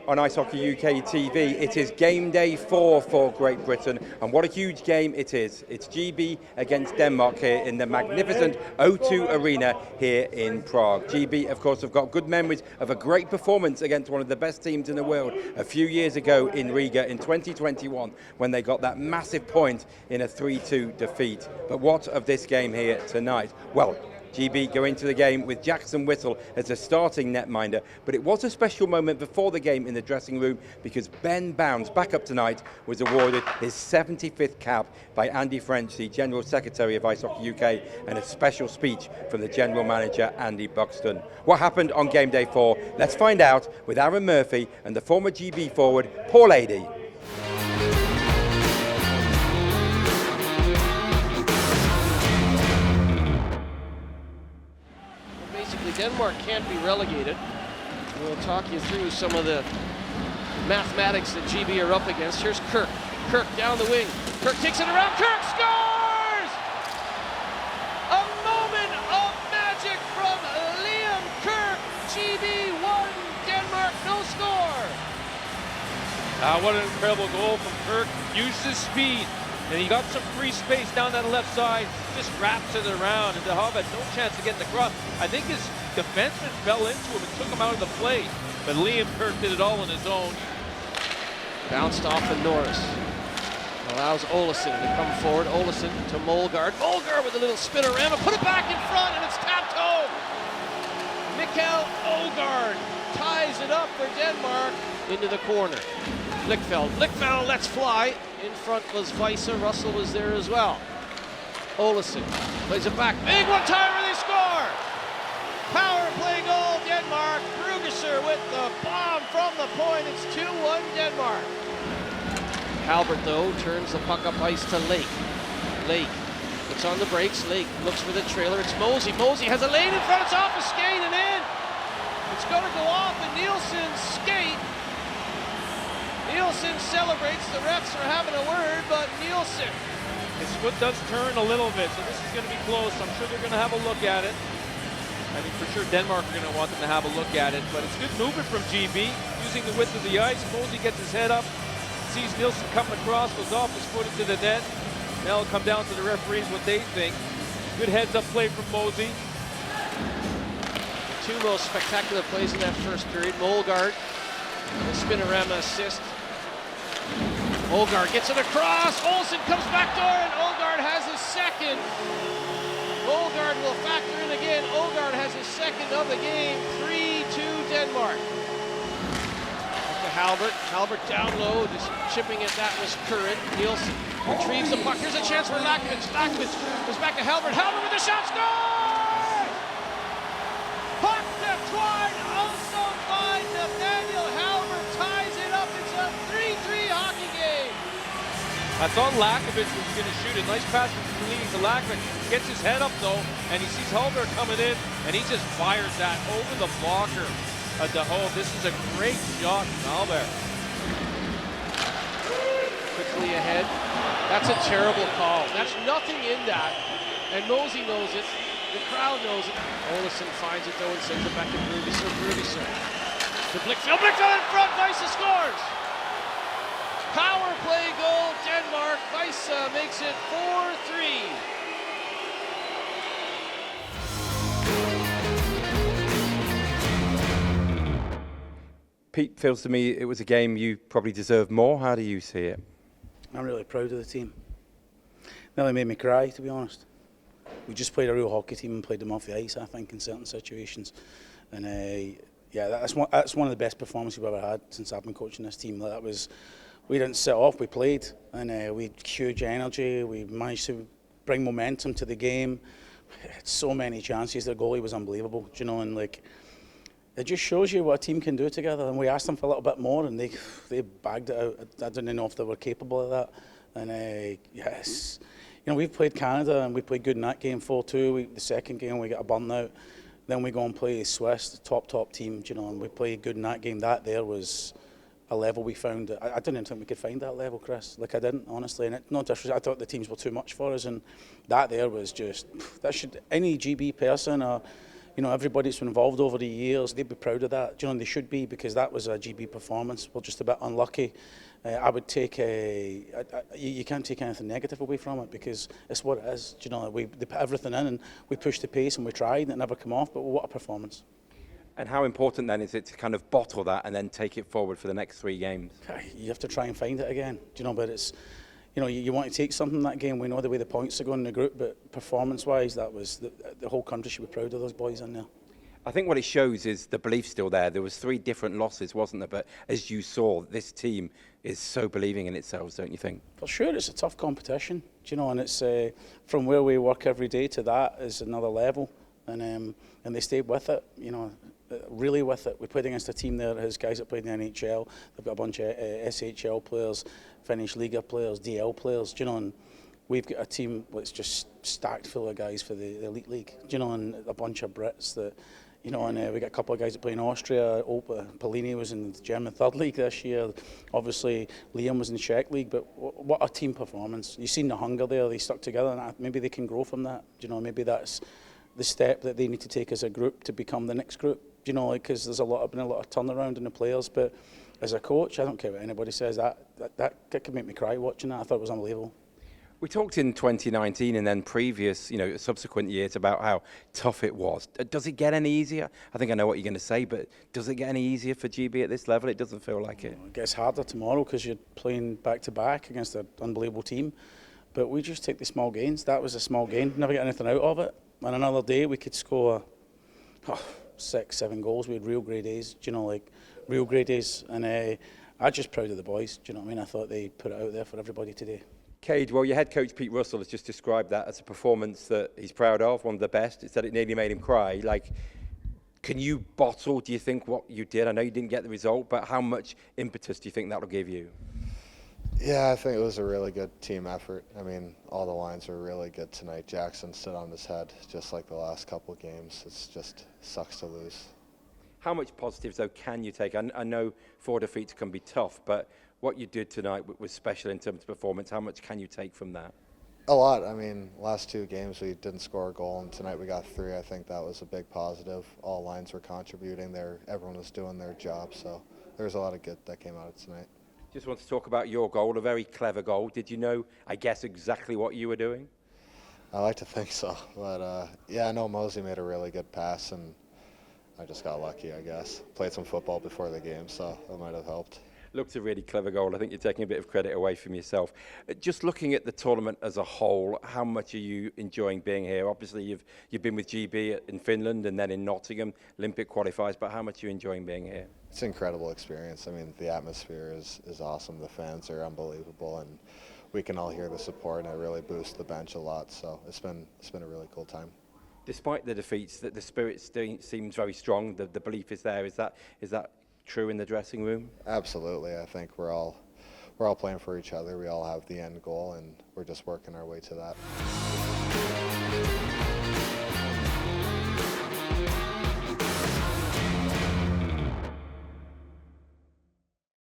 on Ice Hockey UK TV. It is game day 4 for Great Britain, and what a huge game it is. It's GB against Denmark here in the magnificent O2 Arena here in Prague. GB, of course, have got good memories of a great performance against one of the best teams in the world a few years ago in Riga in 2021 when they got that massive point in a 3-2 defeat. But what of this game here tonight? Well, GB go into the game with Jackson Whittle as a starting netminder, but it was a special moment before the game in the dressing room because Ben Bounds, back up tonight, was awarded his 75th cap by Andy French, the General Secretary of Ice Hockey UK, and a special speech from the General Manager, Andy Buxton. What happened on game day 4? Let's find out with Aaron Murphy and the former GB forward, Paul Adey. Denmark can't be relegated. We'll talk you through some of the mathematics that GB are up against. Here's Kirk. Kirk down the wing. Kirk takes it around. Kirk scores! A moment of magic from Liam Kirk. GB 1, Denmark no score. What an incredible goal from Kirk. Used his speed. And he got some free space down that left side, just wraps it around, and DeHav had no chance to get in the cross. I think his defenseman fell into him and took him out of the play, but Liam Kirk did it all on his own. Bounced off of Norris. Allows Olesen to come forward. Olesen to Molgaard. Molgaard with a little spinorama, put it back in front, and it's tapped home. Mikael Olgaard ties it up for Denmark into the corner. Blichfeld lets fly. In front was Weisse. Russell was there as well. Olesen plays it back. Big one-timer, they score! Power play goal, Denmark. Brugesser with the bomb from the point. It's 2-1 Denmark. Halbert, though, turns the puck up ice to Lake. Lake gets on the brakes. Lake looks for the trailer. It's Mosey. Mosey has a lane in front. It's off a skate and in. It's going to go off and Neilson's skate. Neilson celebrates. The refs are having a word, but Neilson. His foot does turn a little bit, so this is going to be close. I'm sure they're going to have a look at it. I mean, for sure Denmark are going to want them to have a look at it, but it's good movement from GB, using the width of the ice. Mosey gets his head up, sees Neilson coming across, goes off his foot into the net. Now it'll come down to the referees what they think. Good heads-up play from Mosey. The two most spectacular plays in that first period. Molgaard, the spinorama assist. Olgaard gets it across. Olsen comes back door, and Olgaard has his second. Olgaard will factor in again. Olgaard has his second of the game. 3-2 Denmark. Up to Halbert. Halbert down low, just chipping at that was Curran. Neilson retrieves the puck. Here's a chance for Lakovic. Lakovic goes back to Halbert. Halbert with the shot. Score! Puck left wide. Also by Nathaniel Halbert. Ties it up. It's a 3-3 hockey game. I thought Lakovic was going to shoot it. Nice pass from Kalini to Lakovic. Gets his head up though, and he sees Halbert coming in, and he just fires that over the blocker of DeHav. This is a great shot from Halbert. Quickly ahead. That's a terrible call. That's nothing in that, and Mosey knows it. The crowd knows it. Olesen finds it though and sends it back to Brugesser. Brugesser to Blichfeld. Blichfeld in front. Weisse scores. Power play goal, Denmark. Weisse makes it 4-3. Pete, feels to me it was a game you probably deserved more. How do you see it? I'm really proud of the team. Nearly made me cry, to be honest. We just played a real hockey team and played them off the ice, I think, in certain situations. And yeah, that's one of the best performances we've ever had since I've been coaching this team. We didn't sit off, we played, and we had huge energy. We managed to bring momentum to the game. We had so many chances. The goalie was unbelievable, you know, and like, it just shows you what a team can do together. And we asked them for a little bit more, and they bagged it out. I didn't know if they were capable of that. And yes, you know, we've played Canada, and we played good in that game, 4-2. The second game, we got a burnout. Then we go and play Swiss, the top team, you know, and we played good in that game. That there was a level we found. I didn't think we could find that level, Chris. Like, I didn't, honestly. And not just, I thought the teams were too much for us, and that there was just, that should, any GB person or you know, everybody that's been involved over the years, they'd be proud of that. You know, and they should be, because that was a GB performance. We're just a bit unlucky. I would take you can't take anything negative away from it, because it's what it is. You know, they put everything in and we pushed the pace and we tried and it never came off, but what a performance. And how important then is it to kind of bottle that and then take it forward for the next 3 games? You have to try and find it again. You know, but it's, you know, you want to take something in that game. We know the way the points are going in the group, but performance-wise, that was the whole country should be proud of those boys in there. I think what it shows is the belief still there. There was 3 different losses, wasn't there? But as you saw, this team is so believing in itself, don't you think? For sure, it's a tough competition, you know, and it's from where we work every day to that is another level, and they stayed with it, you know, really with it. We played against a team there that has guys that played in the NHL. They've got a bunch of SHL players, Finnish Liga players, DL players, you know, and we've got a team that's just stacked full of guys for the Elite League, you know, and a bunch of Brits that, you know, and we got a couple of guys that play in Austria. Polini was in the German Third League this year. Obviously, Liam was in the Czech League. But what a team performance! You've seen the hunger there. They stuck together, and maybe they can grow from that. You know, maybe that's the step that they need to take as a group to become the next group. You know, because there's been a lot of turnaround in the players. But as a coach, I don't care what anybody says. That could make me cry watching that. I thought it was unbelievable. We talked in 2019 and then previous, you know, subsequent years about how tough it was. Does it get any easier? I think I know what you're going to say, but does it get any easier for GB at this level? It doesn't feel like it. It gets harder tomorrow because you're playing back-to-back against an unbelievable team. But we just take the small gains. That was a small gain. Never get anything out of it. On another day, we could score 6, 7 goals. We had real grade A's, you know, like real grade A's. And I'm just proud of the boys. Do you know what I mean? I thought they put it out there for everybody today. Cade, well, your head coach Pete Russell has just described that as a performance that he's proud of, one of the best. He said it nearly made him cry. Like, can you bottle, do you think, what you did? I know you didn't get the result, but how much impetus do you think that'll give you? Yeah, I think it was a really good team effort. I mean, all the lines were really good tonight. Jackson stood on his head, just like the last couple of games. It's just sucks to lose. How much positives, though, can you take? I know 4 defeats can be tough, but what you did tonight was special in terms of performance. How much can you take from that? A lot. I mean, last 2 games we didn't score a goal, and tonight we got 3. I think that was a big positive. All lines were contributing there. Everyone was doing their job, so there was a lot of good that came out of tonight. Just want to talk about your goal, a very clever goal. Did you know, I guess, exactly what you were doing? I like to think so, but yeah, I know Mosey made a really good pass, and I just got lucky, I guess. Played some football before the game, so that might have helped. Looked a really clever goal. I think you're taking a bit of credit away from yourself. Just looking at the tournament as a whole, how much are you enjoying being here? Obviously, you've been with GB in Finland and then in Nottingham, Olympic qualifiers, but how much are you enjoying being here? It's an incredible experience. I mean, the atmosphere is awesome. The fans are unbelievable, and we can all hear the support, and it really boosts the bench a lot. So it's been a really cool time. Despite the defeats, the spirit seems very strong. The belief is there. Is that true in the dressing room? Absolutely. I think we're all playing for each other. We all have the end goal, and we're just working our way to that.